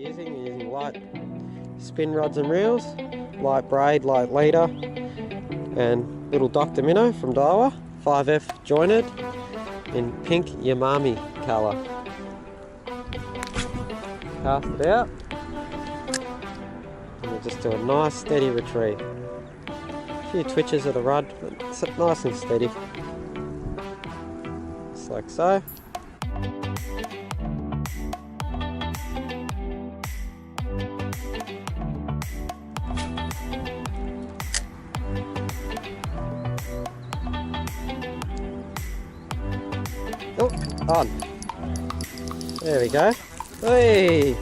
We're using light spin rods and reels, light braid, light leader, and little Dr. Minnow from Daiwa, 5F jointed in pink Yamami colour. Cast it out, and we'll just do a nice steady retrieve. A few twitches of the rod, but it's nice and steady. Just like so. Oh, on. There we go. Hey!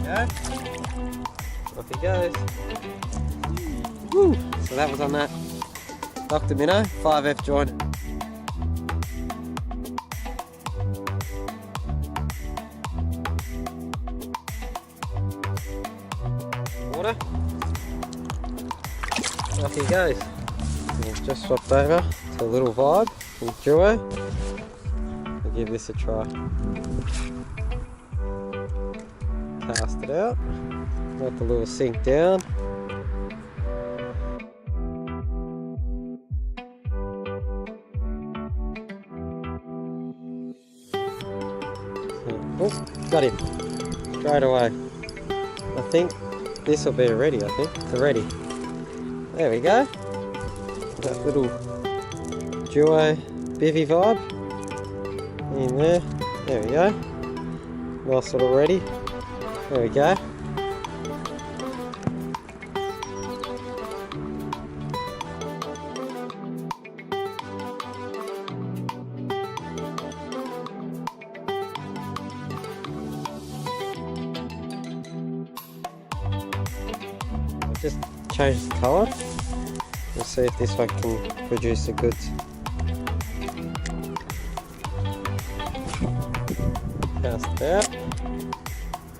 Go. Off he goes. Woo! So that was on that Dr. Minnow 5F joint. Water. Off he goes. And he's just swapped over to a little Vibe from Duo. I'll give this a try. Cast it out. Let the lure sink down. Oh, got him straight away. I think this will be a ready. I think it's a ready. There we go. That little Duo bivvy Vibe in there. There we go. Nice little ready. There we go. I've just changed the colour. We'll see if this one can produce the goods. Cast it out.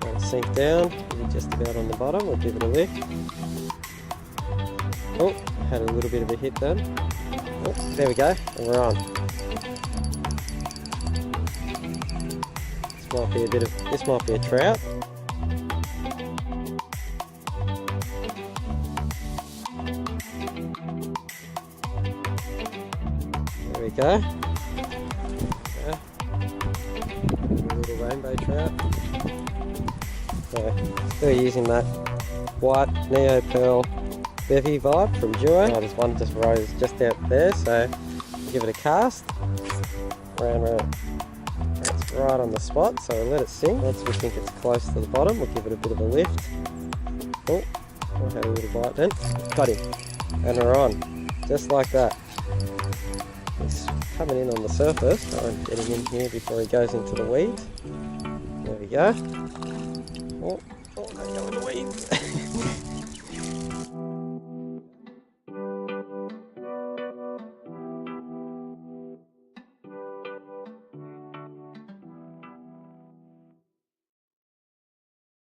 Let it sink down. Just about on the bottom. We'll give it a lift. Oh, had a little bit of a hit then. Oh, there we go. And we're on. This might be a bit of. This might be a trout. There we go. Yeah. A little rainbow trout. So, still using that white Neo Pearl bevy Vibe from Duo. Oh, this one just rose just out there, so give it a cast. Round. It's right on the spot, so we'll let it sink. Once we think it's close to the bottom, we'll give it a bit of a lift. Oh, I had a little bite then. Got him. And we're on. Just like that. He's coming in on the surface. Try and get him in here before he goes into the weeds. There we go. Oh.